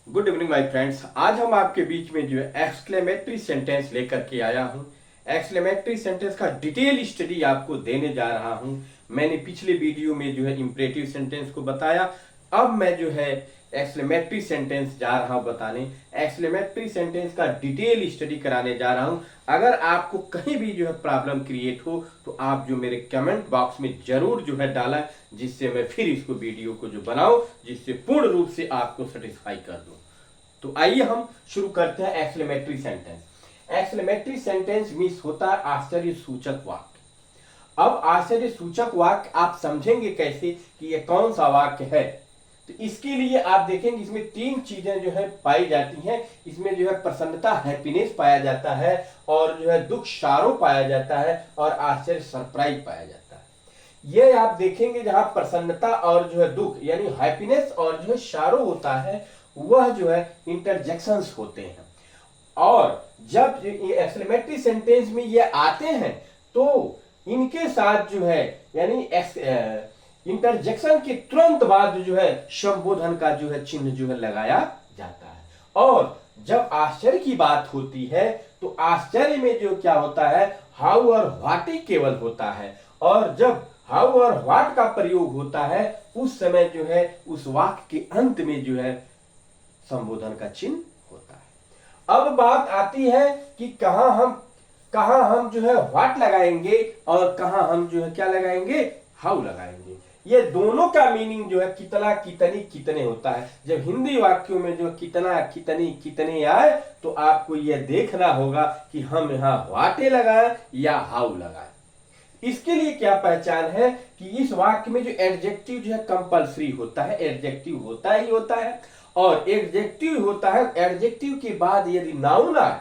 Good evening my friends. आज हम आपके बीच में जो है एक्सक्लेमेटरी सेंटेंस लेकर के आया हूं। एक्सक्लेमेटरी सेंटेंस का डिटेल स्टडी आपको देने जा रहा हूं। मैंने पिछले वीडियो में जो है इंपरेटिव सेंटेंस को बताया। अब मैं जो है एक्सक्लेमेटरी सेंटेंस जा रहा हूं बताने। एक्सक्लेमेटरी सेंटेंस का डिटेल स्टडी कराने जा रहा हूं। अगर आपको कहीं भी जो है प्रॉब्लम क्रिएट हो तो आप जो मेरे कमेंट बॉक्स में जरूर जो है डाला, जिससे मैं फिर इसको वीडियो को जो बनाऊं, जिससे पूर्ण रूप से आपको सेटिस्फाई कर दूं। तो आइए हम शुरू करते हैं exclamatory sentence. Exclamatory sentence means होता है आश्चर्य सूचक वाक्य। अब आश्चर्य सूचक वाक्य आप समझेंगे कैसे कि ये कौन सा वाक्य है। तो इसके लिए आप देखेंगे इसमें तीन चीजें जो है पाई जाती हैं। इसमें जो है प्रसन्नता हैप्पीनेस पाया जाता है, और जो है दुख शारो पाया जाता है, और आश्चर्य सरप्राइज पाया जाता है। ये आप देखेंगे जहां प्रसन्नता और जो है दुख यानी हैप्पीनेस और जो है शारो होता है, वह जो है इंटरजेक्शंस होते हैं। और जब एक्सक्लेमेटरी सेंटेंस में ये आते हैं तो इनके साथ जो है यानी इंटरजेक्शन के तुरंत बाद जो है संबोधन का जो है चिन्ह जो है लगाया जाता है। और जब आश्चर्य की बात होती है तो आश्चर्य में जो क्या होता है, हाउ और व्हाट ही केवल होता है। और जब हाउ और व्हाट का प्रयोग होता है उस समय जो है उस वाक्य के अंत में जो है संबोधन का चिन्ह होता है। अब बात आती है कि कहां हम जो है व्हाट लगाएंगे और कहां हम जो है क्या लगाएंगे, हाउ लगाएंगे। ये दोनों का मीनिंग जो है कितना कितनी कितने होता है। जब हिंदी वाक्यों में जो कितना कितनी कितने आए तो आपको यह देखना होगा कि हम यहां व्हाटे लगाएं या हाउ लगाएं। इसके लिए क्या पहचान है कि इस वाक्य में जो एडजेक्टिव जो है कंपल्सरी होता है, एडजेक्टिव होता ही होता है। और एडजेक्टिव होता है, एडजेक्टिव के बाद यदि नाउन आए,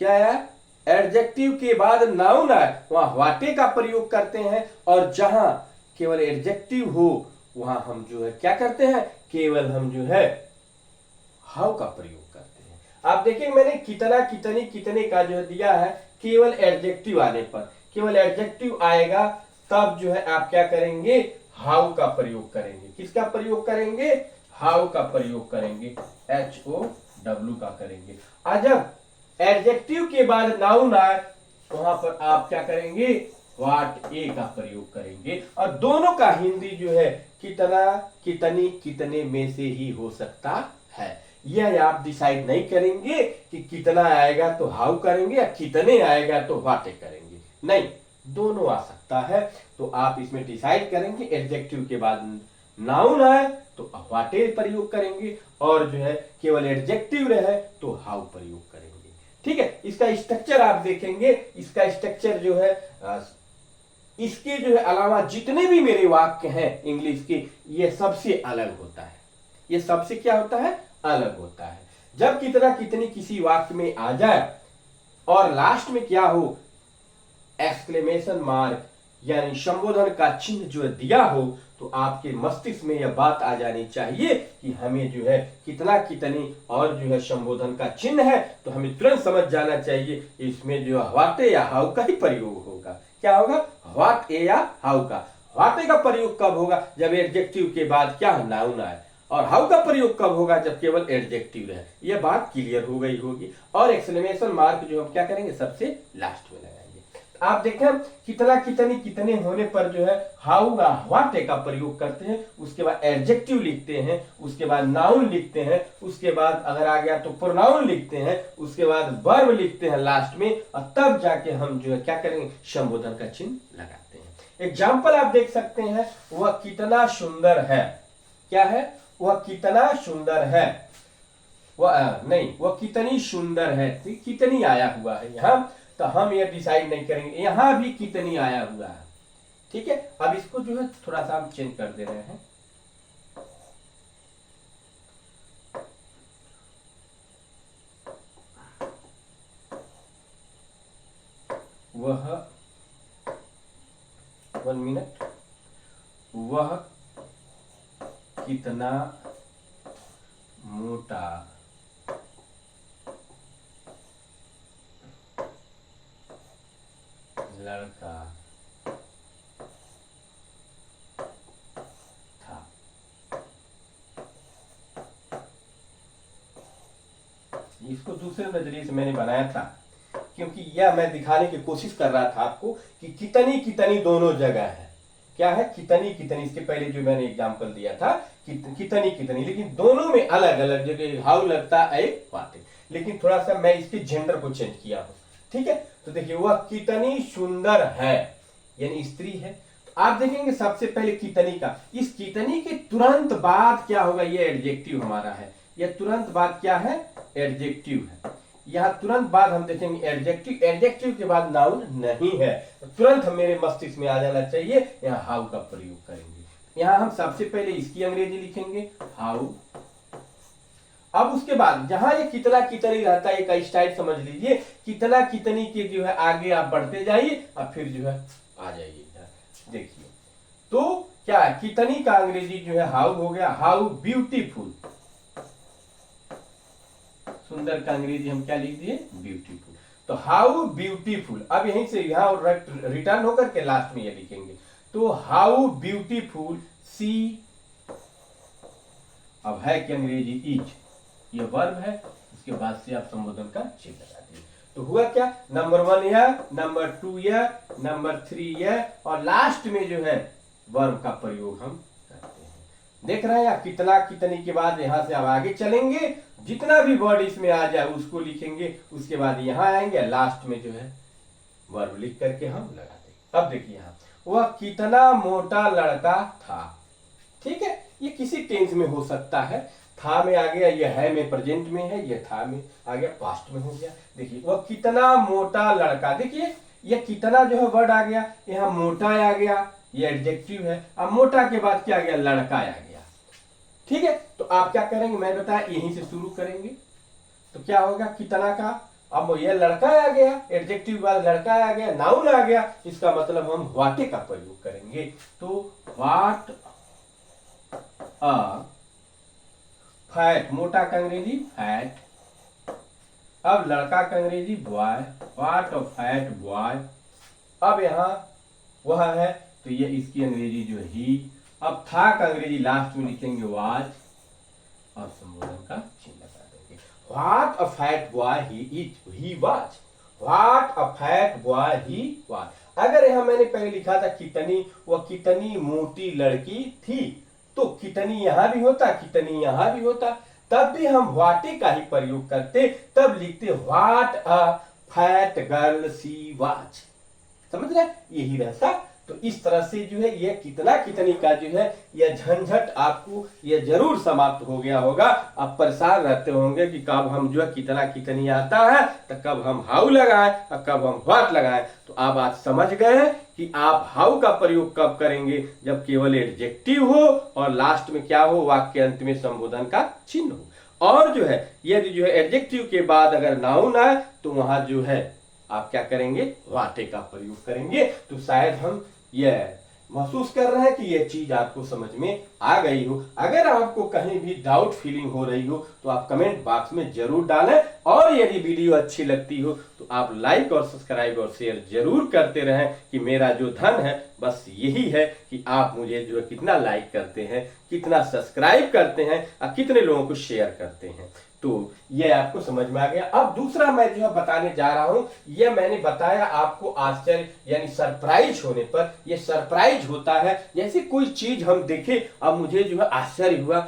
क्या है, एडजेक्टिव के बाद नाउन आए वहां व्हाटे का प्रयोग करते हैं। और जहां केवल एडजेक्टिव हो वहां हम जो है क्या करते हैं, केवल हम जो है हाउ का प्रयोग करते हैं। आप देखिए मैंने कितना कितनी कितने का जो है दिया है, केवल एडजेक्टिव आने पर, केवल एडजेक्टिव आएगा तब जो है आप क्या करेंगे, हाउ का प्रयोग करेंगे। किसका प्रयोग करेंगे, हाउ का प्रयोग करेंगे, HOW का करेंगे। और जब एडजेक्टिव के बाद नाउन आए वहां पर आप क्या करेंगे, व्हाट ए का प्रयोग करेंगे। और दोनों का हिंदी जो है कितना कितनी कितने में से ही हो सकता है। यह आप डिसाइड नहीं करेंगे कि कितना आएगा तो हाउ करेंगे या कितने आएगा तो व्हाट करेंगे, नहीं, दोनों आ सकता है। तो आप इसमें डिसाइड करेंगे एडजेक्टिव के बाद नाउन आए तो व्हाटे प्रयोग करेंगे, और जो है केवल एडजेक्टिव रहे तो हाउ प्रयोग करेंगे। ठीक है, इसका स्ट्रक्चर आप देखेंगे। इसका स्ट्रक्चर जो है इसके जो है अलावा जितने भी मेरे वाक्य हैं इंग्लिश के, ये सबसे अलग होता है। ये सबसे क्या होता है, अलग होता है। जब कितना कितनी किसी वाक्य में आ जाए और लास्ट में क्या हो, एक्सक्लेमेशन मार्क यानी संबोधन का चिन्ह जो दिया हो, तो आपके मस्तिष्क में यह बात आ जानी चाहिए कि हमें जो है कितना कितनी और जो है संबोधन का चिन्ह है। तो हमें तुरंत समझ जाना चाहिए इसमें जो व्हाट या हाउ का ही प्रयोग होगा। क्या होगा, व्हाट ए या हाउ का। व्हाट का प्रयोग कब होगा, जब एडजेक्टिव के बाद क्या नाउन आए। और हाउ का प्रयोग कब होगा, जब केवल एडजेक्टिव रहे। यह बात क्लियर हो गई होगी। और एक्सक्लेमेशन मार्क जो हम क्या करेंगे, सबसे लास्ट में लगाएंगे। आप देखें कितना कितनी कितने होने पर जो है हाउ या व्हाट का प्रयोग करते हैं, उसके बाद एडजेक्टिव लिखते हैं, उसके बाद नाउन लिखते हैं, उसके बाद अगर आ गया तो प्रोनाउन लिखते हैं, उसके बाद वर्ब लिखते हैं लास्ट में, और तब जाके हम जो है क्या करेंगे, संबोधन का चिन्ह लगाते हैं। एग्जाम्पल आप देख सकते हैं, वह कितना सुंदर है। क्या है, वह कितना सुंदर है, वह नहीं, वह कितनी सुंदर है। कितनी आया हुआ है यहां, तो हम ये डिसाइड नहीं करेंगे, यहां भी कितनी आया हुआ है। ठीक है, अब इसको जो है थोड़ा सा हम चेंज कर दे रहे हैं। वह 1 मिनट, वह कितना मोटा लड़का था। इसको दूसरे नजरिए से मैंने बनाया था, क्योंकि यह मैं दिखाने की कोशिश कर रहा था आपको कि कितनी कितनी दोनों जगह है। क्या है? कितनी कितनी। इसके पहले जो मैंने एग्जांपल दिया था कितनी कितनी, लेकिन दोनों में अलग अलग जगह हाउ लगता है एक बात है, लेकिन थोड़ा सा मैं इसके जेंडर को चेंज किया हूं। ठीक है, तो देखिए वह कितनी सुंदर है, यानी स्त्री है। तो आप देखेंगे सबसे पहले कितनी का, इस कितनी के तुरंत बाद क्या होगा? ये एडजेक्टिव हमारा है। यह तुरंत बाद क्या है? एडजेक्टिव है। यहां तुरंत बाद हम देखेंगे एडजेक्टिव, एडजेक्टिव के बाद नाउन नहीं है। तो तुरंत मेरे मस्तिष्क में आ जाना चाहिए, यहाँ हाउ का प्रयोग करेंगे। यहाँ हम सबसे पहले इसकी अंग्रेजी लिखेंगे हाउ। अब उसके बाद जहां ये कितना कितनी रहता है, एक स्टाइल समझ लीजिए, कितना कितनी के जो है आगे आप बढ़ते जाइए और फिर जो है आ जाइए। देखिए तो क्या है? कितनी का अंग्रेजी जो है हाउ हो गया, हाउ ब्यूटीफुल। सुंदर का अंग्रेजी हम क्या लिख दिए? ब्यूटीफुल। तो हाउ ब्यूटीफुल। अब यहीं से यहां रिटर्न होकर के लास्ट में ये लिखेंगे, तो हाउ ब्यूटीफुल सी। अब है कि अंग्रेजी इज, ये वर्ब है, उसके बाद से आप संबोधन का चिन्ह लगा दिए। तो हुआ क्या? नंबर 1 यह, नंबर 2 यह, नंबर 3 यह, और लास्ट में जो है वर्ब का प्रयोग हम करते हैं। देख रहे हैं? कितना कितनी के बाद यहां से अब आगे चलेंगे, जितना भी वर्ड इसमें आ जाए उसको लिखेंगे, उसके बाद यहां आएंगे, लास्ट में जो है वर्ब लिख करके हम लगा देंगे। अब देखिए यहां, वह कितना मोटा लड़का था। ठीक है, ये किसी टेंस में हो सकता है। था में आ गया, ये है में प्रेजेंट में है, ये था में आ गया पास्ट में हो गया। देखिए वह कितना मोटा लड़का, देखिए ये कितना जो है वर्ड आ गया, यहाँ मोटा आ गया, ये एडजेक्टिव है। अब मोटा के बाद क्या आ गया? लड़का आ गया। ठीक है, तो आप क्या करेंगे? मैं बताया यहीं से शुरू करेंगे। तो क्या होगा? कितना का, अब ये लड़का आ गया, एडजेक्टिव बाद लड़का आ गया, नाउन आ गया, इसका मतलब हम व्हाटे का प्रयोग करेंगे। तो व्हाट अ फैट, मोटा का अंग्रेजी फैट। अब लड़का का अंग्रेजी boy, what a fat boy. अब यहां वह है, तो ये इसकी अंग्रेजी जो है ही। अब था का अंग्रेजी लास्ट में लिखेंगे वाज, और संबोधन का चिन्ह लगा देंगे। What a fat boy he is, he was. What a fat boy he was. अगर यहां मैंने पहले लिखा था कितनी, वह कितनी मोटी लड़की थी, तो कितनी यहां भी होता, कितनी यहां भी होता, तब भी हम व्हाटे का ही प्रयोग करते, तब लिखते what a fat girl she was. समझ रहे? यही रहता। तो इस तरह से जो है ये कितना कितनी का जो है यह झंझट आपको ये जरूर समाप्त हो गया होगा। आप परेशान रहते होंगे कि कब हम जो है कितना कितनी आता है, तो कब हम हाउ लगाएं और कब हम व्हाट लगाएं। तो आप आज समझ गए हैं कि आप हाउ का प्रयोग कब करेंगे? जब केवल एडजेक्टिव हो और लास्ट में क्या हो? वाक्य अंत में संबोधन का चिन्ह हो। और जो है यदि जो है एडजेक्टिव के बाद अगर नाउन आए, तो वहां जो है आप क्या करेंगे? व्हाटे का प्रयोग करेंगे। तो शायद हम यह महसूस कर रहे हैं कि यह चीज आपको समझ में आ गई हो। अगर आपको कहीं भी डाउट फीलिंग हो रही हो तो आप कमेंट बॉक्स में जरूर डालें, और यदि वीडियो अच्छी लगती हो तो आप लाइक और सब्सक्राइब और शेयर जरूर करते रहें, कि मेरा जो धन है बस यही है कि आप मुझे जो है कितना लाइक करते हैं, कितना सब्सक्राइब करते हैं और कितने लोगों को शेयर करते हैं। तो ये आपको समझ में आ गया। अब दूसरा मैं जो है बताने जा रहा हूं, ये मैंने बताया आपको आश्चर्य यानी सरप्राइज होने पर। ये सरप्राइज होता है जैसे कोई चीज हम देखे, अब मुझे जो है आश्चर्य हुआ,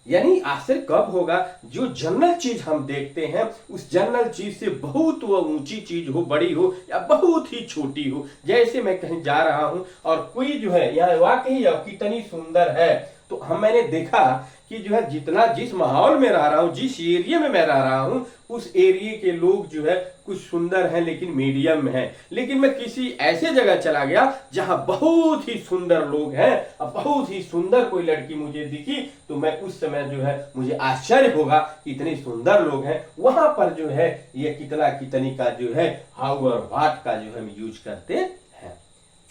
यानी आश्चर्य कब होगा? जो जनरल चीज हम देखते हैं, उस जनरल चीज से बहुत वह ऊंची चीज हो, बड़ी हो या बहुत ही छोटी हो। जैसे मैं कहीं जा रहा हूं और कोई जो है यहाँ वाकई कितनी सुंदर है, तो मैंने देखा कि जो है जितना जिस माहौल में रह रहा हूं, जिस एरिया में मैं रह रहा हूं, उस एरिया के लोग जो है कुछ सुंदर हैं लेकिन मीडियम में हैं। लेकिन मैं किसी ऐसे जगह चला गया जहां बहुत ही सुंदर लोग हैं, अब बहुत ही सुंदर कोई लड़की मुझे दिखी, तो मैं उस समय जो है मुझे आश्चर्य होगा कि इतने सुंदर लोग हैं। वहां पर जो है ये कितना कितनी का जो है हाउ और व्हाट का जो हम यूज करते हैं।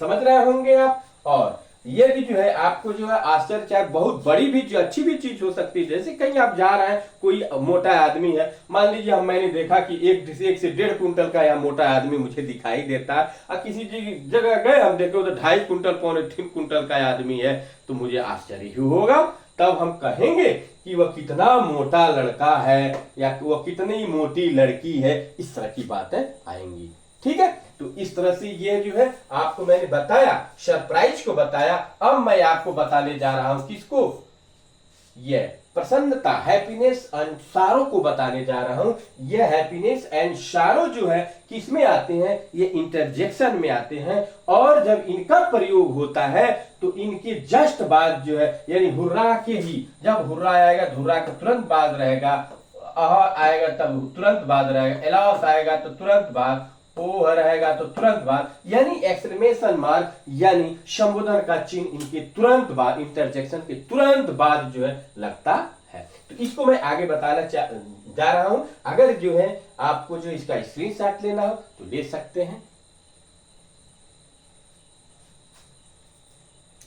समझ रहे होंगे आप। और ये भी जो है आपको जो है आश्चर्य, चाहे बहुत बड़ी भी जो अच्छी भी चीज हो सकती है। जैसे कहीं आप जा रहे हैं, कोई मोटा आदमी है, मान लीजिए मैंने देखा कि 1 से 1.5 कुंटल का यह मोटा आदमी मुझे दिखाई देता है, और किसी जगह गए हम देखे तो 2.5 कुंटल 3 कुंटल का आदमी है, तो मुझे आश्चर्य ही होगा तब हम कहेंगे कि वह कितना मोटा लड़का है या वह कितनी मोटी लड़की है, इस तरह की बातें आएंगी। ठीक है, तो इस तरह से ये जो है आपको मैंने बताया, सरप्राइज को बताया। अब मैं आपको बताने जा रहा हूं किसको, ये प्रसन्नता, हैप्पीनेस एंड सारो को बताने जा रहा हूं। ये हैप्पीनेस एंड सारो जो है किसमें आते हैं, ये इंटरजेक्शन में आते हैं। और जब इनका प्रयोग होता है तो इनके जस्ट बाद जो है, यानी हुर्रा के ही, जब हुर्रा आएगा हुर्रा के तुरंत बाद रहेगा, आएगा तब तुरंत बाद रहेगा, एलॉस आएगा तो तुरंत बाद, ओ रहेगा तो तुरंत बाद, यानी एक्सक्लेमेशन मार्क यानी संबोधन का चिन्ह इनके तुरंत बाद, इंटरजेक्शन के तुरंत बाद जो है लगता है। तो इसको मैं आगे बताना जा रहा हूं। अगर जो है आपको जो इसका स्क्रीनशॉट लेना हो तो ले सकते हैं।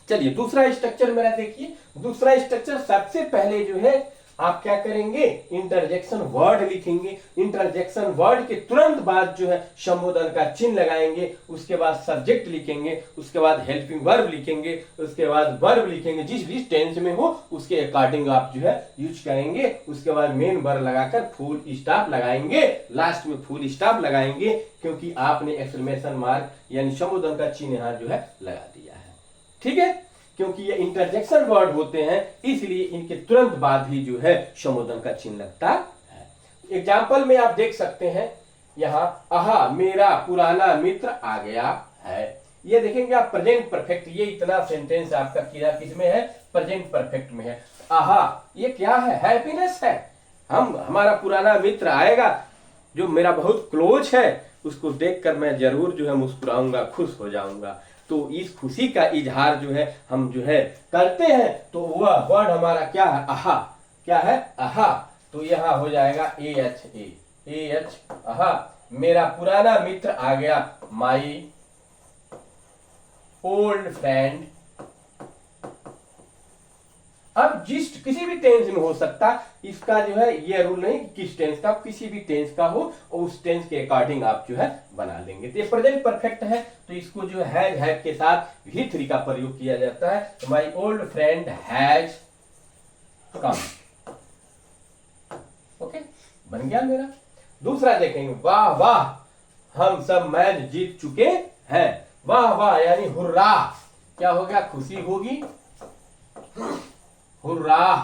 चलिए दूसरा स्ट्रक्चर मेरा देखिए। दूसरा स्ट्रक्चर सबसे पहले जो है आप क्या करेंगे, इंटरजेक्शन वर्ड लिखेंगे। इंटरजेक्शन वर्ड के तुरंत बाद जो है संबोधन का चिन्ह लगाएंगे, उसके बाद सब्जेक्ट लिखेंगे, उसके बाद हेल्पिंग वर्ब लिखेंगे, उसके बाद वर्ब लिखेंगे, जिस भी टेंस में हो उसके अकॉर्डिंग आप जो है यूज करेंगे। उसके बाद मेन वर्ब लगाकर फुल स्टॉप लगाएंगे, लास्ट में फुल स्टॉप लगाएंगे, क्योंकि आपने एक्सक्लेमेशन मार्क यानी संबोधन का चिन्ह यहां जो है लगा दिया है। ठीक है, क्योंकि ये इंटरजेक्शन वर्ड होते हैं इसलिए इनके तुरंत बाद ही जो है संबोधन का चिन्ह लगता है। एग्जाम्पल में आप देख सकते हैं यहाँ, आहा मेरा पुराना मित्र आ गया है। ये देखेंगे आप प्रेजेंट परफेक्ट, ये इतना सेंटेंस आपका क्रिया किसमें है, प्रेजेंट परफेक्ट में है। आहा ये क्या है, हैप्पीनेस है। हमारा पुराना मित्र आएगा जो मेरा बहुत क्लोज है, उसको देखकर मैं जरूर जो है मुस्कुराऊंगा, खुश हो जाऊंगा। तो इस खुशी का इजहार जो है हम जो है करते हैं, तो वह वर्ड हमारा क्या है, आहा। क्या है, आहा। तो यहां हो जाएगा AH, आहा मेरा पुराना मित्र आ गया, माई ओल्ड फ्रेंड। अब जिस किसी भी टेंस में हो सकता, इसका जो है ये रूल नहीं कि किस टेंस का, किसी भी टेंस का हो और उस टेंस के अकॉर्डिंग आप जो है बना लेंगे। तो ये प्रेजेंट परफेक्ट है, तो इसको जो है के साथ V3 का प्रयोग किया जाता है। My old friend has come. Okay, बन गया मेरा। दूसरा देखेंगे, वाह वाह हम सब मैच जीत चुके हैं। वाह वाह यानी हुर्रा, क्या हो गया, खुशी होगी, हुर्रा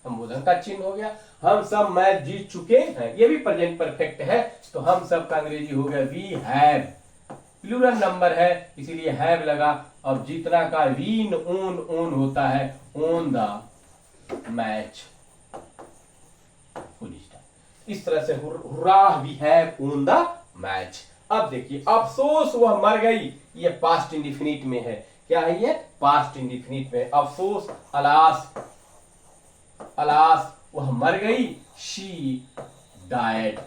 संबोधन का चिन्ह हो गया। हम सब मैच जीत चुके हैं, ये भी प्रेजेंट परफेक्ट है, तो हम सब का अंग्रेजी हो गया वी हैव। प्लूरल नंबर है इसीलिए हैव लगा। और जीतना का वीन ओन होता है, won the match, full stop. इस तरह से hurrah we have won the match. अब देखिए, अफसोस वह मर गई, ये पास्ट इंडिफिनिट में है। क्या है ये, पास्ट इंडिफिनिट में। अफसोस, अलास, अलास वह मर गई, शी डायड,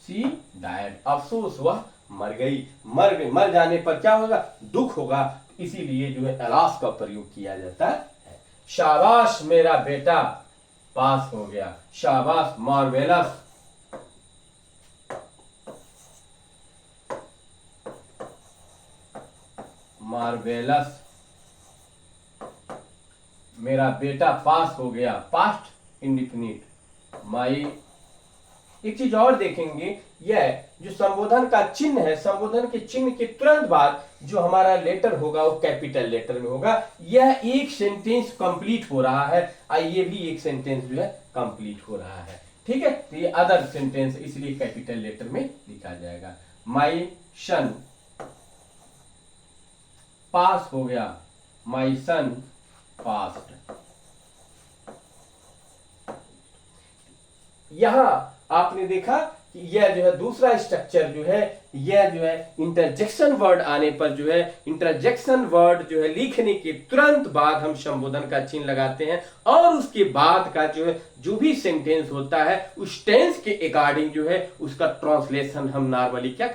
शी डायड। अफसोस वह मर गई, मर जाने पर क्या होगा, दुख होगा, इसीलिए जो है अलास का प्रयोग किया जाता है। शाबाश मेरा बेटा पास हो गया, शाबाश, मार्वेलस, मार्वेलस मेरा बेटा पास हो गया, पास्ट इंडिफिनिट, माई। एक चीज और देखेंगे, यह जो संबोधन का चिन्ह है, संबोधन के चिन्ह के तुरंत बाद जो हमारा लेटर होगा वो कैपिटल लेटर में होगा। यह एक सेंटेंस कंप्लीट हो रहा है, ये भी एक सेंटेंस जो है कंप्लीट हो रहा है। ठीक है, तो ये अदर सेंटेंस इसलिए कैपिटल लेटर में लिखा जाएगा। माई सन पास हो गया, माई सन पास्ट। यहां आपने देखा कि यह जो है दूसरा स्ट्रक्चर जो है, यह जो है इंटरजेक्शन वर्ड आने पर जो है, इंटरजेक्शन वर्ड जो है लिखने के तुरंत बाद हम संबोधन का चिन्ह लगाते हैं, और उसके बाद का जो है जो भी सेंटेंस होता है उस टेंस के अकॉर्डिंग जो है उसका ट्रांसलेशन हम नॉर्मली क्या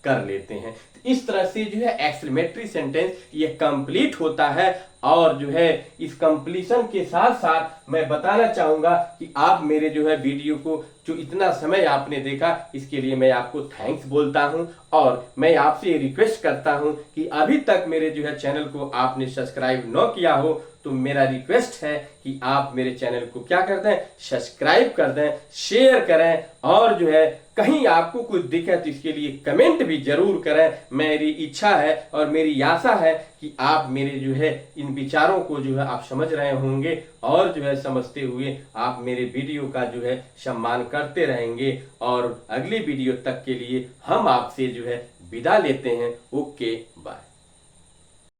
कर लेते हैं। इस तरह से जो है एक्सक्लेमेटरी सेंटेंस ये कंप्लीट होता है। और जो है इस कंप्लीशन के साथ साथ मैं बताना चाहूंगा कि आप मेरे जो है वीडियो को जो इतना समय आपने देखा, इसके लिए मैं आपको थैंक्स बोलता हूं। और मैं आपसे रिक्वेस्ट करता हूं कि अभी तक मेरे जो है चैनल को आपने सब्सक्राइब न किया हो तो मेरा रिक्वेस्ट है कि आप मेरे चैनल को क्या कर दें, सब्सक्राइब कर दें, शेयर करें। और जो है कहीं आपको कुछ दिखे तो इसके लिए कमेंट भी जरूर करें। मेरी इच्छा है और मेरी आशा है कि आप मेरे जो है इन विचारों को जो है आप समझ रहे होंगे और जो है समझते हुए आप मेरे वीडियो का जो है सम्मान करते रहेंगे। और अगली वीडियो तक के लिए हम आपसे जो है विदा लेते हैं। Okay bye.